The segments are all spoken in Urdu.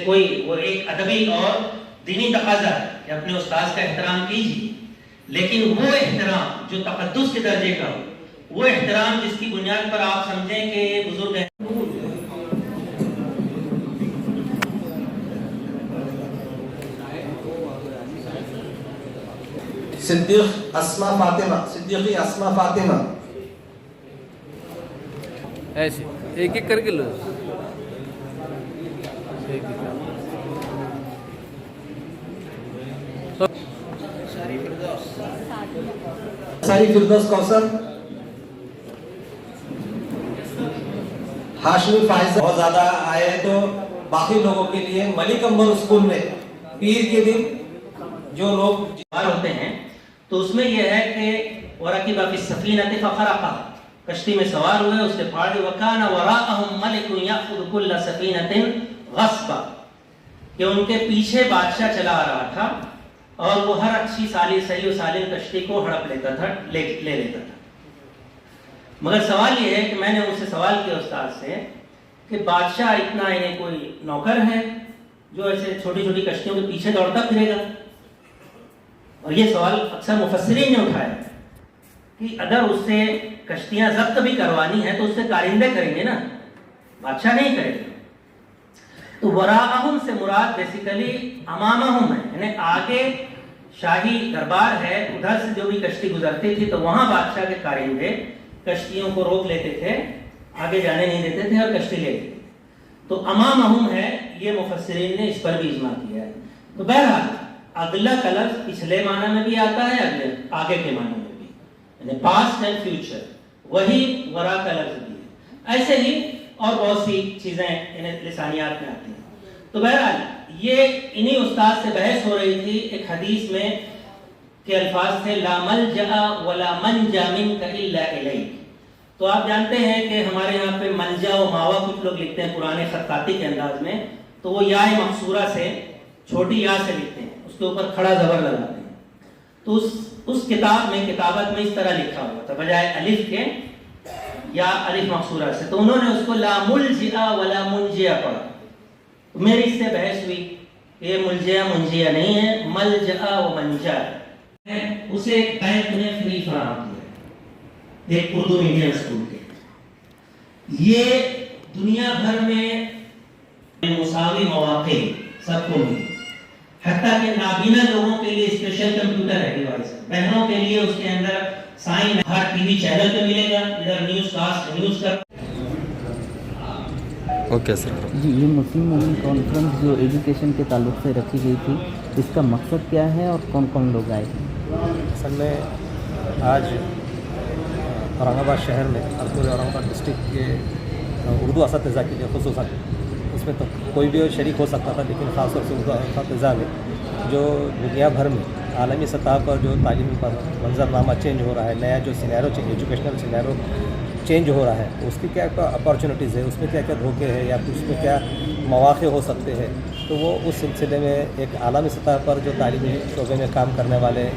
کوئی وہ ایک ادبی اور دینی تقاضا ہے کہ اپنے استاذ کا احترام کیجیے، لیکن وہ احترام جو تقدس کے درجے کا ہو، وہ احترام جس کی بنیاد پر آپ سمجھیں کہ یہ بزرگ ہیں. صدیق اسما فاطمہ، صدیقی اسما فاطمہ. ایسے ایک ایک کر کے لو. ساری فردوس کوثر. ہاشمی فائز. بہت زیادہ آئے تو باقی لوگوں کے لیے ملک امبر اسکول میں پیر کے دن جو لوگ ہوتے ہیں تو اس میں یہ ہے کہ وَرَكِبَ فِي السَّفِينَةِ فَخَرَقَهَا، کشتی میں سوار ہوئے، اس کے پھاڑ دے. وَكَانَ وَرَاءَهُمْ مَلِكٌ يَأْخُذُ كُلَّ سَفِينَةٍ غَصْبًا، کہ ان کے پیچھے بادشاہ چلا آ رہا تھا اور وہ ہر اچھی صحیح و سالم کشتی کو ہڑپ لیتا تھا، لے لیتا تھا. مگر سوال یہ ہے کہ میں نے ان سے سوال کیا استاد سے کہ بادشاہ اتنا انہیں کوئی نوکر ہے جو ایسے چھوٹی چھوٹی کشتیوں کے پیچھے دوڑتا پھرے گا؟ اور یہ سوال اکثر مفسرین نے اٹھایا کہ اگر اس سے کشتیاں ضبط بھی کروانی ہیں تو اس سے کارندے کریں گے نا، بادشاہ نہیں کرے گا. تو وراءہم سے مراد بیسیکلی امامہم ہے، یعنی آگے شاہی دربار ہے، ادھر سے جو بھی کشتی گزرتی تھی تو وہاں بادشاہ کے کارندے کشتیوں کو روک لیتے تھے، آگے جانے نہیں دیتے تھے اور کشتی لیتے تھے. تو امامہم ہے، یہ مفسرین نے اس پر بھی اجماع کیا ہے. تو بہرحال اگلا کا لفظ پچھلے معنی میں بھی آتا ہے، آگے کے معنی میں بھی، یعنی پاسٹ اینڈ فیوچر، وہی ورا کا لفظ بھی ہے. ایسے ہی اور بہت سی چیزیں لسانیات میں آتی ہیں. تو بہرحال یہ انہی استاد سے بحث ہو رہی تھی. ایک حدیث میں کے الفاظ تھے لا ملجأ ولا منجا منک الا الیک. تو آپ جانتے ہیں کہ ہمارے یہاں پہ ملجا و ماوا کچھ لوگ لکھتے ہیں پرانے خطاطی کے انداز میں، تو وہ یا مقصورہ سے چھوٹی یا سے لکھتے ہیں، اس کے اوپر کھڑا زبر لگاتے ہیں. تو اس کتاب میں کتابت میں اس طرح لکھا ہوا تھا، بجائے الف کے یا الف مقصورہ سے، تو انہوں نے اس کو لا ملجئ ولا منجئ پڑھا. میری اس سے بحث ہوئی، یہ ملجئ منجئ نہیں ہے، ملجأ و منجا ہے. اسے ایک بینک نے فری فراہم کیا، ایک اردو میڈیم اسکول کے. یہ دنیا بھر میں مساوی مواقع سب کو ملے، حتیٰ کہ نابینا لوگوں کے لیے اسپیشل کمپیوٹر ہے، ڈیوائس. بہنوں کے لیے اس کے اندر سائن ہر ٹی وی چینل پہ ملے گا، ادھر نیوز کاسٹ نیوز کر. Okay sir. جی، یہ مسلم مومن کانفرنس جو ایجوکیشن کے تعلق سے رکھی گئی تھی، اس کا مقصد کیا ہے اور کون کون لوگ آئے ہیں؟ اصل میں آج اورنگ آباد شہر میں اور پورے اورنگ آباد ڈسٹرکٹ کے اردو اساتذہ کے لیے خصوصاً، اس میں تو کوئی بھی شریک ہو سکتا تھا، لیکن خاص طور سے اردو اساتذہ میں جو دنیا بھر میں عالمی سطح پر جو تعلیمی پر منظرنامہ چینج ہو رہا ہے، نیا جو سینیرو ایجوکیشنل سینیرو چینج ہو رہا ہے، اس کی کیا اپارچونیٹیز ہے، اس میں کیا کیا دھوکے ہیں یا اس میں کیا مواقع ہو سکتے ہیں. تو وہ اس سلسلے میں ایک عالمی سطح پر جو تعلیمی شعبے میں کام کرنے والے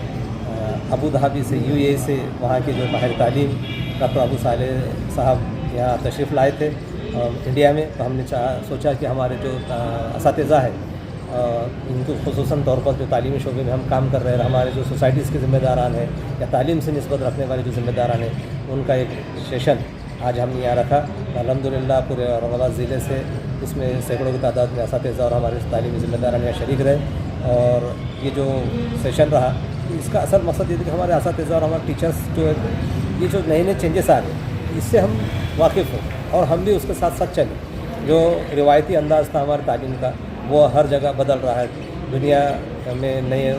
ابو دھابی سے UAE سے وہاں کے جو ماہر تعلیم ڈاکٹر ابو صالح صاحب یہاں تشریف لائے تھے انڈیا میں. تو ہم نے سوچا کہ ہمارے جو اساتذہ ہیں ان کو خصوصاً طور پر جو تعلیمی شعبے میں ہم کام کر رہے ہیں، ہمارے جو سوسائٹیز کے ذمہ داران ہیں یا تعلیم سے نسبت رکھنے والے جو ذمہ داران ہیں، ان کا ایک سیشن آج ہم نے یہاں رکھا. الحمدللہ پورے اورنگ آباد ضلع سے اس میں سینکڑوں کی تعداد میں اساتذہ اور ہمارے تعلیمی ذمہ داران یہاں شریک رہے. اور یہ جو سیشن رہا، اس کا اصل مقصد یہ تھا کہ ہمارے اساتذہ اور ہمارے ٹیچرس جو ہے، یہ جو نئے نئے چینجز آ رہے ہیں اس سے ہم واقف ہوں اور ہم بھی اس کے ساتھ ساتھ چلیں. جو روایتی انداز تھا ہمارے تعلیم کا، وہ ہر جگہ بدل رہا ہے. دنیا میں نئے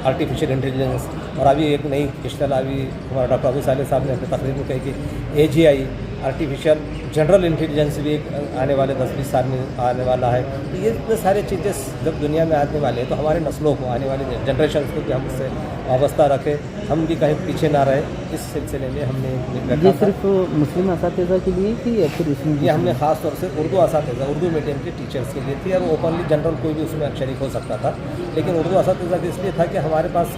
آرٹیفیشیل انٹیلیجنس، اور ابھی ایک نئی اصطلاح ابھی ہمارے ڈاکٹر ابو صالح صاحب نے اپنی تقریر میں کہی کہ AGI آرٹیفیشیل جنرل انٹیلیجنس بھی ایک آنے والے 10-20 سال میں آنے والا ہے. یہ اتنے سارے چینجز جب دنیا میں آنے والے ہیں تو ہمارے نسلوں کو، آنے والی جنریشنس کو بھی ہم اس سے وابستہ رکھیں، ہم بھی کہیں پیچھے نہ رہے. اس سلسلے میں ہم نے یہ صرف مسلم اساتذہ کے لیے تھی یا پھر اس میں یہ ہم نے خاص طور سے اردو اساتذہ، اردو میڈیم کے ٹیچرس کے لیے تھی، اور اوپنلی جنرل کوئی بھی اس میں شریک ہو سکتا تھا. لیکن اردو اساتذہ کے اس لیے تھا کہ ہمارے پاس